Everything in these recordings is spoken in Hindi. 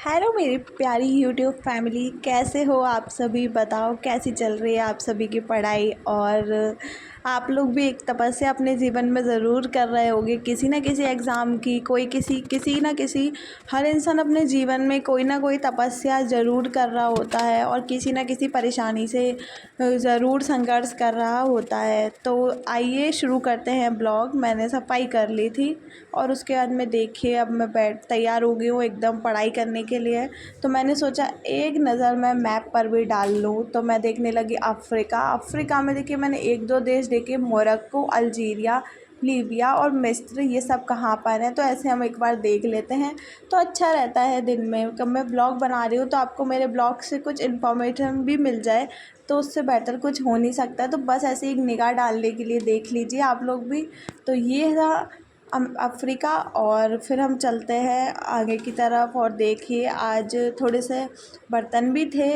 हेलो मेरी प्यारी यूट्यूब फैमिली, कैसे हो आप सभी? बताओ कैसी चल रही है आप सभी की पढ़ाई। और आप लोग भी एक तपस्या अपने जीवन में ज़रूर कर रहे होगे, किसी ना किसी एग्ज़ाम की, कोई किसी ना किसी। हर इंसान अपने जीवन में कोई ना कोई तपस्या ज़रूर कर रहा होता है और किसी ना किसी परेशानी से ज़रूर संघर्ष कर रहा होता है। तो आइए शुरू करते हैं ब्लॉग। मैंने सफाई कर ली थी और उसके बाद में देखिए अब मैं तैयार हो गई हूँ एकदम पढ़ाई करने के लिए। तो मैंने सोचा एक नज़र मैं मैप पर भी डाल लूँ, तो मैं देखने लगी अफ्रीका में। देखिए मैंने एक दो देश देखे, मोरक्को, अल्जीरिया, लीबिया और मिस्र, ये सब कहाँ पर हैं। तो ऐसे हम एक बार देख लेते हैं तो अच्छा रहता है। दिन में कब मैं ब्लॉग बना रही हूँ तो आपको मेरे ब्लॉग से कुछ इन्फॉर्मेशन भी मिल जाए, तो उससे बेहतर कुछ हो नहीं सकता। तो बस ऐसे एक निगाह डालने के लिए देख लीजिए आप लोग भी। तो ये था अफ्रीका। और फिर हम चलते हैं आगे की तरफ। और देखिए आज थोड़े से बर्तन भी थे।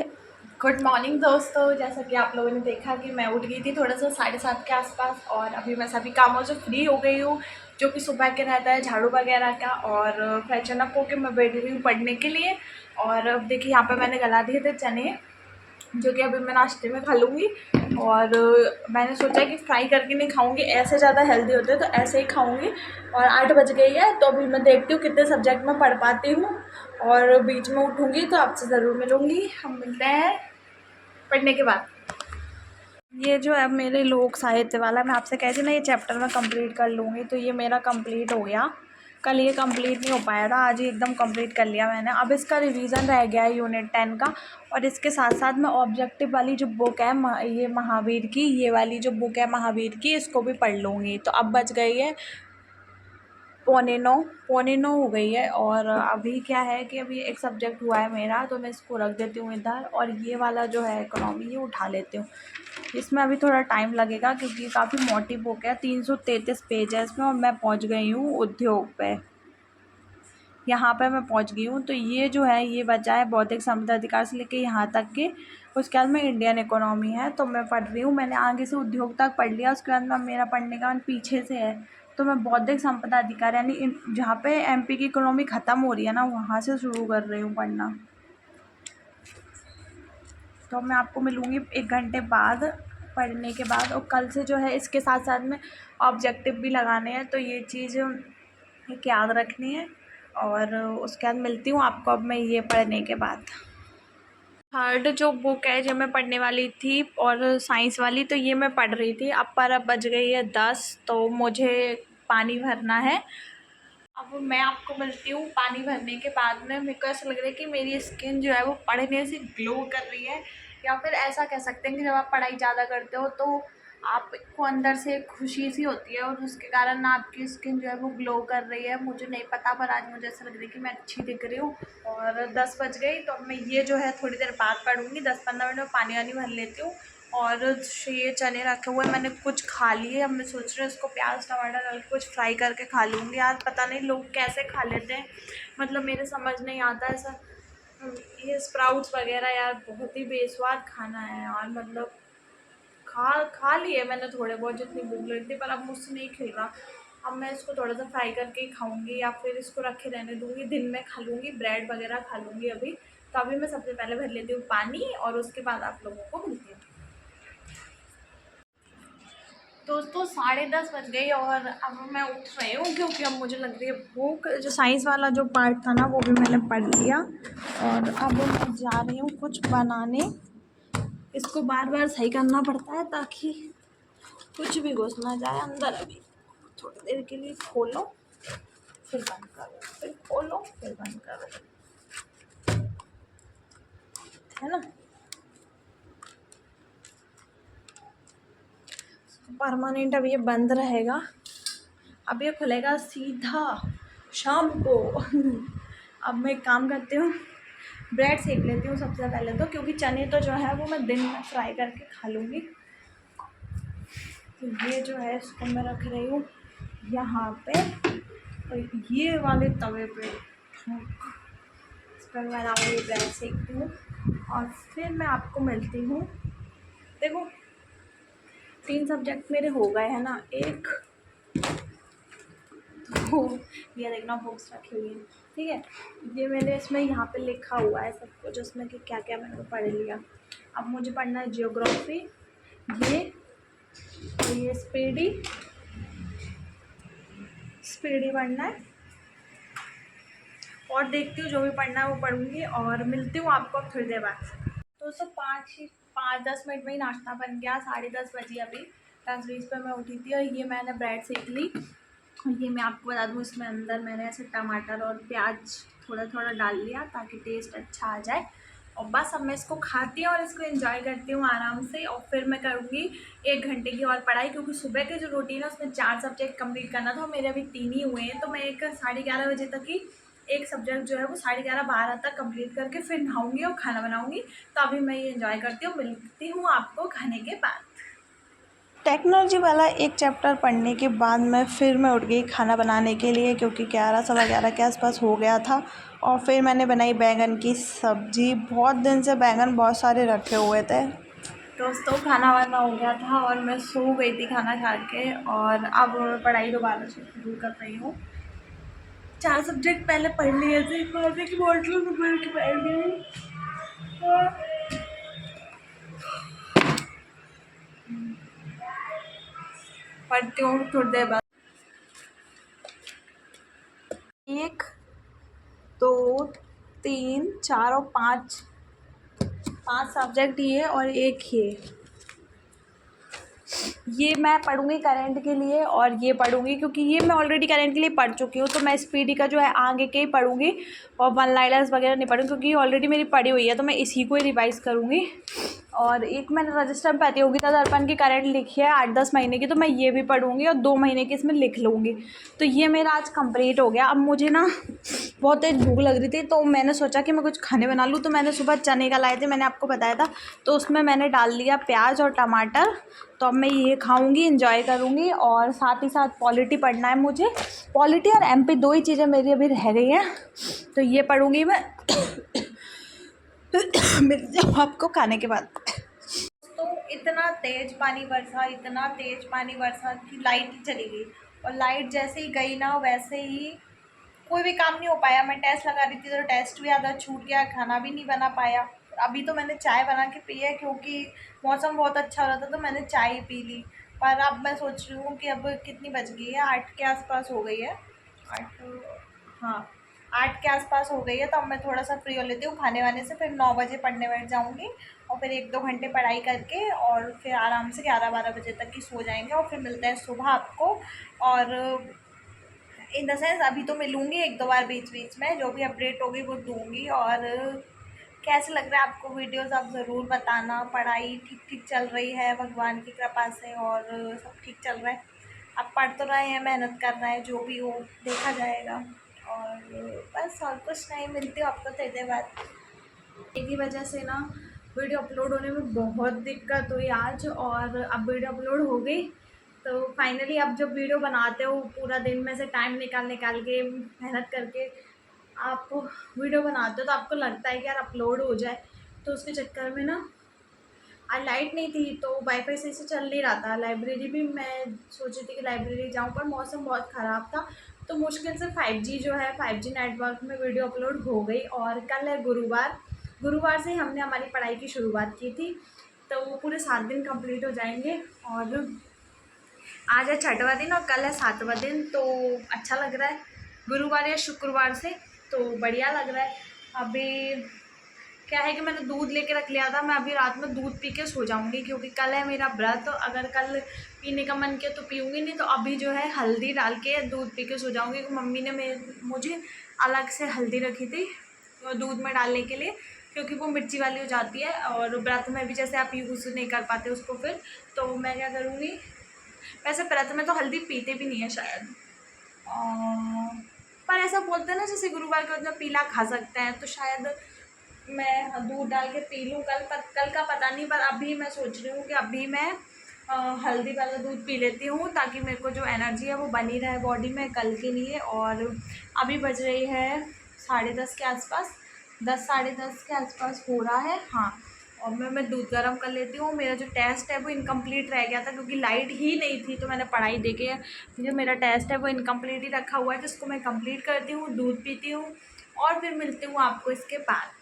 गुड मॉर्निंग दोस्तों, जैसा कि आप लोगों ने देखा कि मैं उठ गई थी थोड़ा सा 7:30 के आसपास, और अभी मैं सभी कामों से फ्री हो गई हूँ, जो कि सुबह के रहता है झाड़ू वगैरह का। और फ्रेशन अप होकर मैं बैठी हुई हूँ पढ़ने के लिए। और अब देखिए यहाँ पे मैंने गला दिए थे चने, जो कि अभी मैं नाश्ते में खा लूँगी। और मैंने सोचा कि फ्राई करके नहीं खाऊंगी, ऐसे ज़्यादा हेल्दी होते हैं तो ऐसे ही खाऊंगी। और 8 बज गई है, तो अभी मैं देखती हूँ कितने सब्जेक्ट में पढ़ पाती हूँ, और बीच में उठूँगी तो आपसे ज़रूर मिलूँगी। हम मिलते हैं पढ़ने के बाद। ये जो है मेरे लोक साहित्य वाला, मैं आपसे कहती ना ये चैप्टर मैं कंप्लीट कर लूँगी, तो ये मेरा कंप्लीट हो गया। कल ये कंप्लीट नहीं हो पाया था, आज ही एकदम कंप्लीट कर लिया मैंने। अब इसका रिवीजन रह गया है यूनिट 10 का। और इसके साथ साथ मैं ऑब्जेक्टिव वाली जो बुक है ये महावीर की, ये वाली जो बुक है महावीर की, इसको भी पढ़ लूँगी। तो अब बच गई है पौने नौ हो गई है। और अभी क्या है कि अभी एक सब्जेक्ट हुआ है मेरा, तो मैं इसको रख देती हूँ इधर, और ये वाला जो है इकोनॉमी, ये उठा लेती हूँ। इसमें अभी थोड़ा टाइम लगेगा क्योंकि ये काफ़ी मोटी बुक है, 333 पेज है इसमें, और मैं पहुँच गई हूँ उद्योग पे। यहाँ पे मैं पहुँच गई हूँ। तो ये जो है ये बचा है बौद्धिक संपदा अधिकार से लेके यहाँ तक के। उसके बाद में इंडियन इकोनॉमी है, तो मैं पढ़ रही हूँ। मैंने आगे से उद्योग तक पढ़ लिया, उसके बाद में मेरा पढ़ने का मन पीछे से है। तो मैं बौद्धिक संपदा अधिकार यानी जहाँ पे एमपी की इकोनॉमी ख़त्म हो रही है ना, वहाँ से शुरू कर रही हूँ पढ़ना। तो मैं आपको मिलूँगी 1 घंटे बाद पढ़ने के बाद। और कल से जो है इसके साथ साथ में ऑब्जेक्टिव भी लगाने हैं, तो ये चीज़ एक याद रखनी है। और उसके बाद मिलती हूँ आपको अब मैं ये पढ़ने के बाद। थर्ड जो बुक है जो मैं पढ़ने वाली थी और साइंस वाली, तो ये मैं पढ़ रही थी। अब बज गई है 10, तो मुझे पानी भरना है। अब मैं आपको मिलती हूँ पानी भरने के बाद में। मेरे को ऐसा लग रहा है कि मेरी स्किन जो है वो पढ़ने से ग्लो कर रही है, या फिर ऐसा कह सकते हैं कि जब आप पढ़ाई ज़्यादा करते हो तो आपको अंदर से एक खुशी सी होती है, और उसके कारण ना आपकी स्किन जो है वो ग्लो कर रही है। मुझे नहीं पता, पर आज मुझे ऐसा लग रहा है कि मैं अच्छी दिख रही हूँ। और 10 बज गई, तो अब मैं ये जो है थोड़ी देर बाद पढ़ूँगी। 10-15 मिनट में पानी वानी भर लेती हूँ। और ये चने रखे हुए मैंने कुछ खा लिए, अब मैं सोच रही हूँ इसको प्याज टमाटर डाल के कुछ फ्राई करके खा लूँगी। यार पता नहीं लोग कैसे खा लेते हैं, मतलब मेरे समझ नहीं आता ऐसा। ये स्प्राउट्स वगैरह यार बहुत ही बेस्वाद खाना है यार, मतलब खा लिए मैंने थोड़े बहुत जितनी भूख लगी थी, पर अब मुझसे नहीं खिल रहा। अब मैं इसको थोड़ा सा फ्राई करके ही खाऊंगी, या फिर इसको रखे रहने दूँगी, दिन में खा लूँगी, ब्रेड वगैरह खा लूँगी अभी। तो अभी मैं सबसे पहले भर लेती हूँ पानी, और उसके बाद आप लोगों को मिलती हूँ। दोस्तों 10:30 बज गई, और अब मैं उठ रही हूँ क्योंकि अब मुझे लग रही है भूख। जो साइंस वाला जो पार्ट था ना वो भी मैंने पढ़ लिया, और अब मैं जा रही हूँ कुछ बनाने। इसको बार बार सही करना पड़ता है ताकि कुछ भी घुस ना जाए अंदर। अभी थोड़ी देर के लिए खोलो फिर बंद करो, फिर खोलो फिर बंद करो, है ना। परमानेंट अब ये बंद रहेगा, अब ये खुलेगा सीधा शाम को। अब मैं एक काम करती हूँ, ब्रेड सेक लेती हूँ सबसे पहले तो, क्योंकि चने तो जो है वो मैं दिन में फ्राई करके खा लूँगी। तो ये जो है इसको मैं रख रही हूँ यहाँ पे, और ये वाले तवे पे इस पर मैं ये ब्रेड सेकती हूँ, और फिर मैं आपको मिलती हूँ। देखो 3 सब्जेक्ट मेरे हो गए हैं ना, 1 तो ये देखना बुक्स रखी हुई है, ठीक है। ये मैंने इसमें यहाँ पे लिखा हुआ है सब कुछ, उसमें कि क्या क्या मैंने पढ़ लिया। अब मुझे पढ़ना है जियोग्राफी, ये स्पीडी पढ़ना है, और देखती हूँ जो भी पढ़ना है वो पढ़ूंगी, और मिलती हूँ आपको थोड़ी देर बाद। तो 5-10 मिनट में ही नाश्ता बन गया, 10:30 बजे अभी, 10:20 पर मैं उठी थी। और ये मैंने ब्रेड सेक ली। ये मैं आपको बता दूँ, इसमें अंदर मैंने ऐसे टमाटर और प्याज थोड़ा थोड़ा डाल लिया ताकि टेस्ट अच्छा आ जाए। और बस अब मैं इसको खाती हूँ और इसको एंजॉय करती हूँ आराम से। और फिर मैं करूँगी 1 घंटे की और पढ़ाई, क्योंकि सुबह के जो रूटीन है उसमें 4 सब्जेक्ट कंप्लीट करना था, मेरे अभी 3 ही हुए हैं। तो मैं 11:30 बजे तक ही एक सब्जेक्ट जो है वो 11:30-12 तक कंप्लीट करके फिर नहाऊंगी और खाना बनाऊंगी। तो अभी मैं ये एंजॉय करती हूँ, मिलती हूँ आपको खाने के बाद। टेक्नोलॉजी वाला एक चैप्टर पढ़ने के बाद मैं उठ गई खाना बनाने के लिए, क्योंकि 11-11:15 के आसपास हो गया था। और फिर मैंने बनाई बैंगन की सब्ज़ी। बहुत दिन से बैंगन बहुत सारे रखे हुए थे। दोस्तों खाना वाना हो गया था और मैं सो गई थी खाना खा के, और अब मैं पढ़ाई दोबारा से शुरू कर रही हूँ। 4 सब्जेक्ट पहले पढ़ लिए थे, पानी की बोतल में भर के बैठ गई। पढ़ती हूँ थोड़ी देर बाद। 1 2 3 4 और 5 सब्जेक्ट ये और एक ये मैं पढ़ूंगी करंट के लिए, और ये पढ़ूंगी क्योंकि ये मैं ऑलरेडी करंट के लिए पढ़ चुकी हूँ। तो मैं स्पीडी का जो है आगे के ही पढ़ूंगी, और वन लाइनर्स वगैरह नहीं पढ़ूंगी क्योंकि ऑलरेडी मेरी पढ़ी हुई है। तो मैं इसी को ही रिवाइज़ करूँगी। और एक मैंने रजिस्टर में प्रतियोगिता दर्पण की करंट लिखी है 8-10 महीने की, तो मैं ये भी पढ़ूंगी और 2 महीने की इसमें लिख लूँगी। तो ये मेरा आज कंप्लीट हो गया। अब मुझे ना बहुत तेज भूख लग रही थी, तो मैंने सोचा कि मैं कुछ खाने बना लूँ। तो मैंने सुबह चने का लाए थे, मैंने आपको बताया था। तो उसमें मैंने डाल दिया प्याज और टमाटर। तो अब मैं ये खाऊंगी, एंजॉय करूँगी, और साथ ही साथ पॉलिटी पढ़ना है मुझे। पॉलिटी और एमपी 2 ही चीज़ें मेरी अभी रह गई हैं, तो ये पढ़ूंगी मैं। मिलती हूँ आपको खाने के बाद। तो इतना तेज पानी बरसा कि लाइट ही चली गई। और लाइट जैसे ही गई ना, वैसे ही कोई भी काम नहीं हो पाया। मैं टेस्ट लगा रही थी तो टेस्ट भी आधा छूट गया, खाना भी नहीं बना पाया। अभी तो मैंने चाय बना के पी है, क्योंकि मौसम बहुत अच्छा हो रहा था तो मैंने चाय ही पी ली। पर अब मैं सोच रही हूँ कि अब कितनी बज गई है, 8 के आसपास हो गई है। 8, हाँ 8 के आसपास हो गई है। तो अब मैं थोड़ा सा फ्री हो लेती हूँ खाने वाने से, फिर 9 बजे पढ़ने बैठ जाऊँगी। और फिर 1-2 घंटे पढ़ाई करके और फिर आराम से 11-12 बजे तक ही सो जाएंगे। और फिर मिलते हैं सुबह आपको। और इन द सेंस अभी तो मिलूँगी 1-2 बार बीच बीच में, जो भी अपडेट होगी वो दूँगी। और कैसे लग रहा है आपको वीडियोस, आप ज़रूर बताना। पढ़ाई ठीक ठीक चल रही है भगवान की कृपा से, और सब ठीक चल रहा है। आप पढ़ तो रहे हैं, मेहनत कर रहे हैं, जो भी हो देखा जाएगा। और बस और कुछ नहीं, मिलती हूँ आपको थोड़ी देर बाद। एक ही वजह से ना वीडियो अपलोड होने में बहुत दिक्कत हुई आज, और अब वीडियो अपलोड हो गई। तो फाइनली अब जब वीडियो बनाते हो पूरा दिन में से टाइम निकाल के मेहनत करके आप वीडियो बनाते हो, तो आपको लगता है कि यार अपलोड हो जाए। तो उसके चक्कर में ना आज लाइट नहीं थी, तो वाईफाई सही से चल नहीं रहा था। लाइब्रेरी भी मैं सोची थी कि लाइब्रेरी जाऊँ, पर मौसम बहुत ख़राब था। तो मुश्किल से 5G जो है 5G नेटवर्क में वीडियो अपलोड हो गई। और कल है गुरुवार से हमने हमारी पढ़ाई की शुरुआत की थी, तो वो पूरे 7 दिन कंप्लीट हो जाएंगे। और आज है 6वां दिन और कल है 7वां दिन। तो अच्छा लग रहा है, गुरुवार या शुक्रवार से, तो बढ़िया लग रहा है। अभी क्या है कि मैंने दूध लेके रख लिया था, मैं अभी रात में दूध पी के सो जाऊंगी, क्योंकि कल है मेरा व्रत। तो अगर कल पीने का मन किया तो पीऊँगी, नहीं तो अभी जो है हल्दी डाल के दूध पी के सो जाऊंगी। क्योंकि मम्मी ने मुझे अलग से हल्दी रखी थी दूध में डालने के लिए, क्योंकि वो मिर्ची वाली हो जाती है। और व्रत में भी जैसे आप यूज़ नहीं कर पाते उसको, फिर तो मैं क्या करूँगी। वैसे व्रत में तो हल्दी पीते भी नहीं है शायद, पर ऐसा बोलते हैं ना जैसे गुरुवार के दिन पीला खा सकते हैं, तो शायद मैं दूध डाल के पी लूँ कल का पता नहीं। पर अभी मैं सोच रही हूँ कि अभी मैं हल्दी वाला दूध पी लेती हूँ, ताकि मेरे को जो एनर्जी है वो बनी रहे बॉडी में कल के लिए। और अभी बज रही है 10:30 के आसपास, 10 साढ़े 10 के आसपास हो रहा है, हाँ। और मैं दूध गर्म कर लेती हूँ। मेरा जो टेस्ट है वो इनकम्प्लीट रह गया था क्योंकि लाइट ही नहीं थी, तो मैंने पढ़ाई देके जो मेरा टेस्ट है वो इनकम्प्लीट ही रखा हुआ है, तो इसको मैं कंप्लीट करती हूँ, दूध पीती हूँ और फिर मिलती हूँ आपको इसके बाद।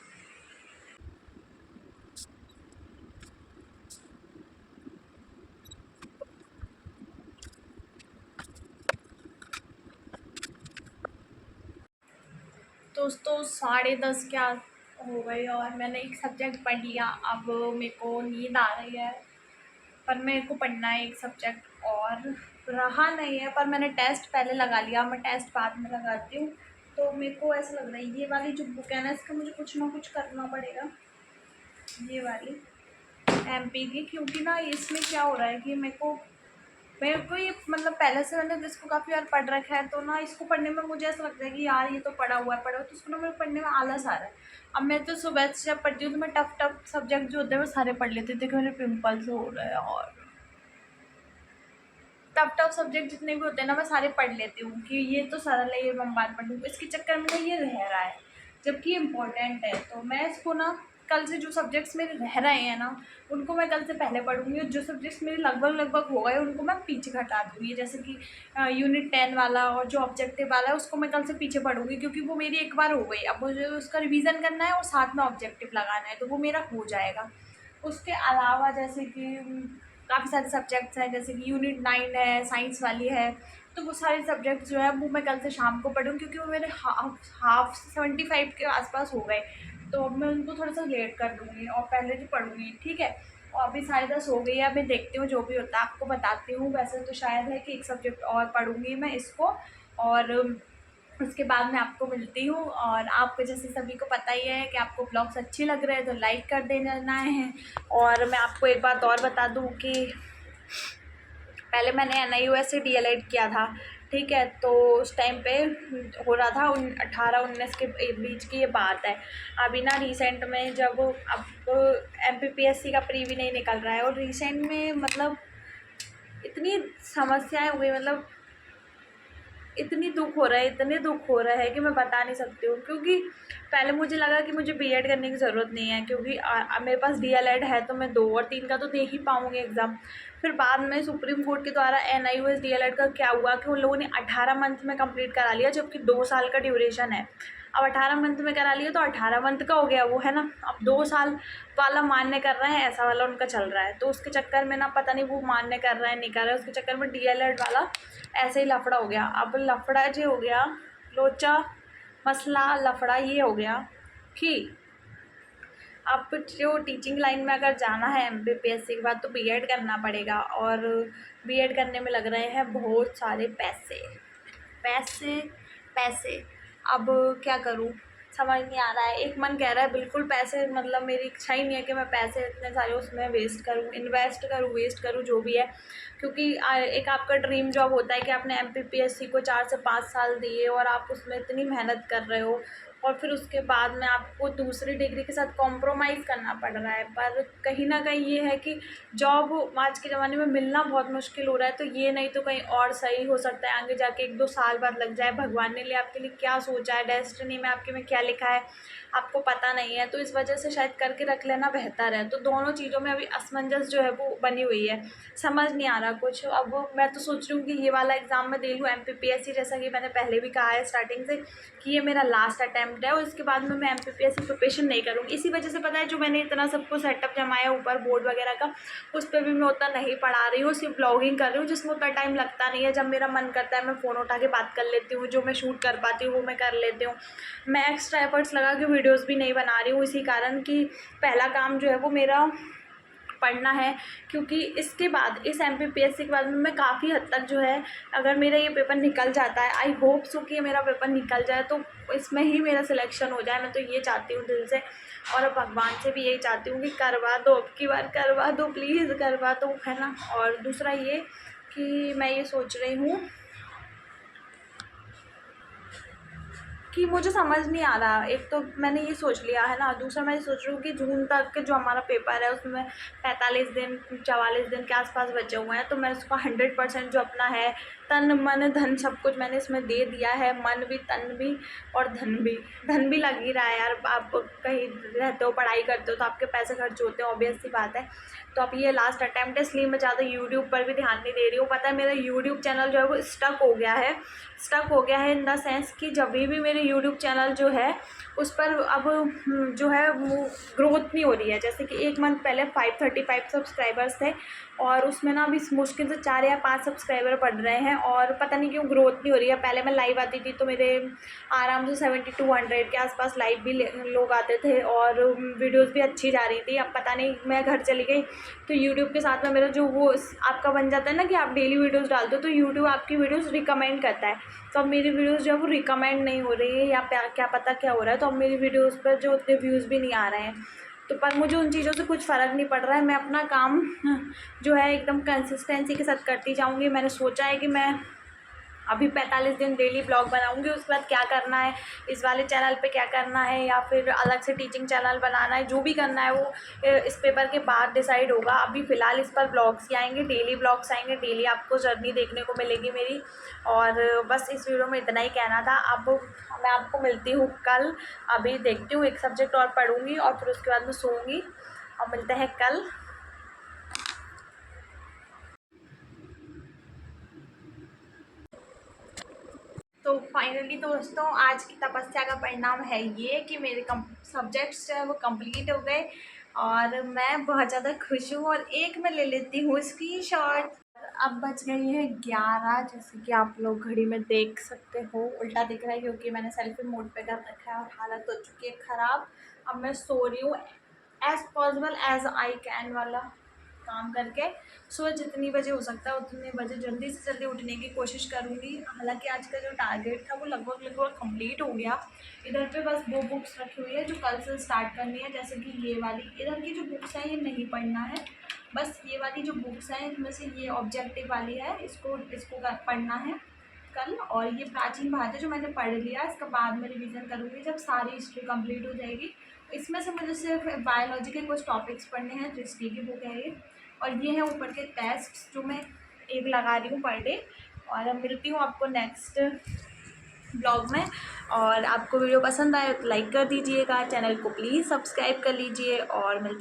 दोस्तों 10:30 क्या हो गई और मैंने एक सब्जेक्ट पढ़ लिया। अब मेरे को नींद आ रही है, पर मेरे को पढ़ना है एक सब्जेक्ट और रहा नहीं है, पर मैंने टेस्ट पहले लगा लिया, मैं टेस्ट बाद में लगाती हूँ। तो मेरे को ऐसा लग रहा है ये वाली जो बुक है ना, इसका मुझे कुछ ना कुछ करना पड़ेगा, ये वाली एमपी की, क्योंकि ना इसमें क्या हो रहा है कि मेरे को ये मतलब पहले से मैंने इसको काफ़ी बार पढ़ रखा है, तो ना इसको पढ़ने में मुझे ऐसा लगता है कि यार ये तो पढ़ा हुआ है, तो इसको ना मेरे पढ़ने में आलस आ रहा है। अब मैं तो सुबह से जब पढ़ती हूँ तो मैं टफ टफ सब्जेक्ट जो होते हैं वो सारे पढ़ लेती हूँ। देखो मेरे पिंपल्स हो रहे हैं और टफ टफ सब्जेक्ट जितने भी होते हैं ना मैं सारे पढ़ लेती हूँ कि ये तो सरल है, ये मैं बार पढ़ लूँ। इसके चक्कर में ना ये रह रहा है, जबकि इम्पोर्टेंट है। तो मैं इसको ना कल से जो सब्जेक्ट्स मेरे रह रहे हैं ना उनको मैं कल से पहले पढ़ूंगी, और जो सब्जेक्ट्स मेरे लगभग लगभग हो गए उनको मैं पीछे हटा दूँगी। जैसे कि यूनिट 10 वाला और जो ऑब्जेक्टिव वाला है उसको मैं कल से पीछे पढ़ूंगी, क्योंकि वो मेरी एक बार हो गई। अब मुझे उसका रिवीजन करना है और साथ में ऑब्जेक्टिव लगाना है, तो वो मेरा हो जाएगा। उसके अलावा जैसे कि काफ़ी सारे सब्जेक्ट्स हैं, जैसे कि यूनिट 9 है, साइंस वाली है, तो वो सारे सब्जेक्ट्स जो है वो मैं कल से शाम को पढ़ूँ, क्योंकि वो मेरे हाफ 75 के आसपास हो गए। तो अब मैं उनको थोड़ा सा लेट कर दूँगी और पहले जो पढ़ूँगी, ठीक है। और अभी 10:30 हो गई है, अब मैं देखती हूँ जो भी होता है आपको बताती हूँ। वैसे तो शायद है कि एक सब्जेक्ट और पढ़ूँगी मैं इसको, और उसके बाद मैं आपको मिलती हूँ। और आपको जैसे सभी को पता ही है कि आपको ब्लॉग्स अच्छी लग रहे हैं तो लाइक कर देना है। और मैं आपको एक बात और बता दूँ कि पहले मैंने NIUS से DLED किया था, ठीक है। तो उस टाइम पे हो रहा था 18-19 के बीच की ये बात है। अभी ना रिसेंट में जब अब MPPSC का प्री भी नहीं निकल रहा है, और रिसेंट में मतलब इतनी समस्याएं हो गई, मतलब इतने दुख हो रहा है कि मैं बता नहीं सकती हूँ। क्योंकि पहले मुझे लगा कि मुझे बीएड करने की ज़रूरत नहीं है, क्योंकि मेरे पास DLED है तो मैं 2 और 3 का तो दे ही पाऊँगी एग्ज़ाम। फिर बाद में सुप्रीम कोर्ट के द्वारा NIUS DLED का क्या हुआ कि उन लोगों ने 18 मंथ में कंप्लीट करा लिया, जबकि 2 साल का ड्यूरेशन है। अब 18 मंथ में करा लिया तो 18 मंथ का हो गया वो, है ना। अब 2 साल वाला मान्य कर रहे हैं, ऐसा वाला उनका चल रहा है। तो उसके चक्कर में ना पता नहीं वो मान्य कर रहे हैं नहीं कर रहे हैं, उसके चक्कर में DLED वाला ऐसे ही लफड़ा हो गया। अब लफड़ा जो हो गया, लोचा मसला लफड़ा ये हो गया कि अब जो टीचिंग लाइन में अगर जाना है MPPSC के बाद तो बीएड करना पड़ेगा, और बीएड करने में लग रहे हैं बहुत सारे पैसे पैसे पैसे। अब क्या करूं समझ नहीं आ रहा है। एक मन कह रहा है बिल्कुल पैसे, मतलब मेरी इच्छा ही नहीं है कि मैं पैसे इतने सारे उसमें वेस्ट करूं, इन्वेस्ट करूं, वेस्ट करूं, जो भी है। क्योंकि एक आपका ड्रीम जॉब होता है कि आपने MPPSC को 4 से 5 साल दिए और आप उसमें इतनी मेहनत कर रहे हो, और फिर उसके बाद में आपको दूसरी डिग्री के साथ कॉम्प्रोमाइज़ करना पड़ रहा है। पर कहीं ना कहीं ये है कि जॉब आज के ज़माने में मिलना बहुत मुश्किल हो रहा है, तो ये नहीं तो कहीं और सही हो सकता है, आगे जाके 1-2 साल बाद लग जाए। भगवान ने लिए आपके लिए क्या सोचा है, डेस्टिनी में आपके में क्या लिखा है आपको पता नहीं है, तो इस वजह से शायद करके रख लेना बेहतर है। तो दोनों चीज़ों में अभी असमंजस जो है वो बनी हुई है, समझ नहीं आ रहा कुछ। अब मैं तो सोच रही हूँ कि ये वाला एग्ज़ाम मैं दे लूँ MPPSC, जैसा कि मैंने पहले भी कहा है स्टार्टिंग से कि ये मेरा लास्ट अटैम्प्ट है, और इसके बाद में मैं MPPSC प्रिपरेशन नहीं करूँगी। इसी वजह से पता है जो मैंने इतना सबको सेटअप जमाया ऊपर बोर्ड वगैरह का, उस पर भी मैं उतना नहीं पढ़ा रही हूँ, सिर्फ ब्लॉगिंग कर रही हूँ, जिसमें उतना टाइम लगता नहीं है। जब मेरा मन करता है मैं फ़ोन उठा के बात कर लेती हूँ, जो मैं शूट कर पाती हूँ वो मैं कर लेती हूँ। मैं एक्स्ट्रा एफर्ट्स लगा के वीडियोज़ भी नहीं बना रही हूँ, इसी कारण कि पहला काम जो है वो मेरा पढ़ना है। क्योंकि इसके बाद इस MPPSC के बाद में मैं काफ़ी हद तक जो है, अगर मेरा ये पेपर निकल जाता है, आई होप सो कि मेरा पेपर निकल जाए, तो इसमें ही मेरा सिलेक्शन हो जाए। मैं तो ये चाहती हूँ दिल से, और भगवान से भी यही चाहती हूँ कि करवा दो, अब की बार करवा दो, प्लीज़ करवा दो, है ना। और दूसरा ये कि मैं ये सोच रही हूँ कि मुझे समझ नहीं आ रहा। एक तो मैंने ये सोच लिया है ना, दूसरा मैं ये सोच रही हूँ कि जून तक जो हमारा पेपर है उसमें 45 दिन 44 दिन के आसपास बचे हुए हैं, तो मैं उसको 100% जो अपना है तन मन धन सब कुछ मैंने इसमें दे दिया है। मन भी, तन भी और धन भी लग ही रहा है यार। आप कहीं रहते हो, पढ़ाई करते हो तो आपके पैसे खर्च होते हैं, ऑब्वियस सी बात है। तो अब ये लास्ट अटैम्प्ट है, इसलिए मैं ज़्यादा यूट्यूब पर भी ध्यान नहीं दे रही हूँ। पता है मेरा यूट्यूब चैनल जो है वो स्टक हो गया है इन द सेंस कि जब भी मेरे यूट्यूब चैनल जो है उस पर अब जो है वो ग्रोथ नहीं हो रही है। जैसे कि 1 मंथ पहले 535 सब्सक्राइबर्स थे और उसमें ना अभी मुश्किल से 4 या 5 सब्सक्राइबर बढ़ रहे हैं और पता नहीं क्यों ग्रोथ नहीं हो रही है। पहले मैं लाइव आती थी तो मेरे आराम से 70-100 के आसपास लाइव भी लोग आते थे और वीडियोस भी अच्छी जा रही थी। अब पता नहीं मैं घर चली गई तो यूट्यूब के साथ में मेरा जो वो आपका बन जाता है ना कि आप डेली वीडियोस डालते हो तो यूट्यूब आपकी वीडियोस रिकमेंड करता है। तो अब मेरी वीडियोस जो है वो रिकमेंड नहीं हो रही है या क्या पता क्या हो रहा है, तो अब मेरी वीडियोस पर जो उतने व्यूज़ भी नहीं आ रहे हैं। तो पर मुझे उन चीज़ों से कुछ फ़र्क नहीं पड़ रहा है। मैं अपना काम जो है एकदम कंसिस्टेंसी के साथ करती जाऊँगी। मैंने सोचा है कि मैं अभी 45 दिन डेली ब्लॉग बनाऊंगी, उसके बाद क्या करना है, इस वाले चैनल पे क्या करना है या फिर अलग से टीचिंग चैनल बनाना है, जो भी करना है वो इस पेपर के बाद डिसाइड होगा। अभी फ़िलहाल इस पर ब्लॉग्स ही आएंगे, डेली ब्लॉग्स आएंगे, डेली आपको जर्नी देखने को मिलेगी मेरी। और बस इस वीडियो में इतना ही कहना था। अब मैं आपको मिलती हूँ कल। अभी देखती हूँ, एक सब्जेक्ट और पढ़ूँगी और फिर उसके बाद मैं सोऊंगी और मिलते हैं कल। तो फाइनली दोस्तों आज की तपस्या का परिणाम है ये कि मेरे सब्जेक्ट्स जो है वो कंप्लीट हो गए और मैं बहुत ज़्यादा खुश हूँ। और एक मैं ले लेती हूँ स्क्रीनशॉट। अब बज गई है 11, जैसे कि आप लोग घड़ी में देख सकते हो। उल्टा दिख रहा है क्योंकि मैंने सेल्फी मोड पे कर रखा है और हालत हो चुकी है ख़राब। अब मैं सो रही हूँ as possible as I can वाला काम करके। सुबह जितनी बजे हो सकता है उतने बजे जल्दी से जल्दी उठने की कोशिश करूँगी। हालांकि आज का जो टारगेट था वो लगभग कंप्लीट हो गया। इधर पे बस 2 बुक्स रखी हुई है जो कल से स्टार्ट करनी है। जैसे कि ये वाली, इधर की जो बुक्स हैं ये नहीं पढ़ना है, बस ये वाली जो बुक्स हैं इनमें से ये ऑब्जेक्टिव वाली है, इसको पढ़ना है कल। और ये प्राचीन भारत है जो मैंने पढ़ लिया, इसका बाद में रिवीजन करूँगी जब सारी हिस्ट्री कंप्लीट हो जाएगी। इसमें से मुझे सिर्फ बायोलॉजी के कुछ टॉपिक्स पढ़ने हैं, हिस्ट्री की बुक है ये। और ये है ऊपर के टेस्ट जो मैं एक लगा रही हूँ पर डे। और अब मिलती हूँ आपको नेक्स्ट ब्लॉग में। और आपको वीडियो पसंद आए तो लाइक कर दीजिएगा, चैनल को प्लीज़ सब्सक्राइब कर लीजिए और मिलते हैं।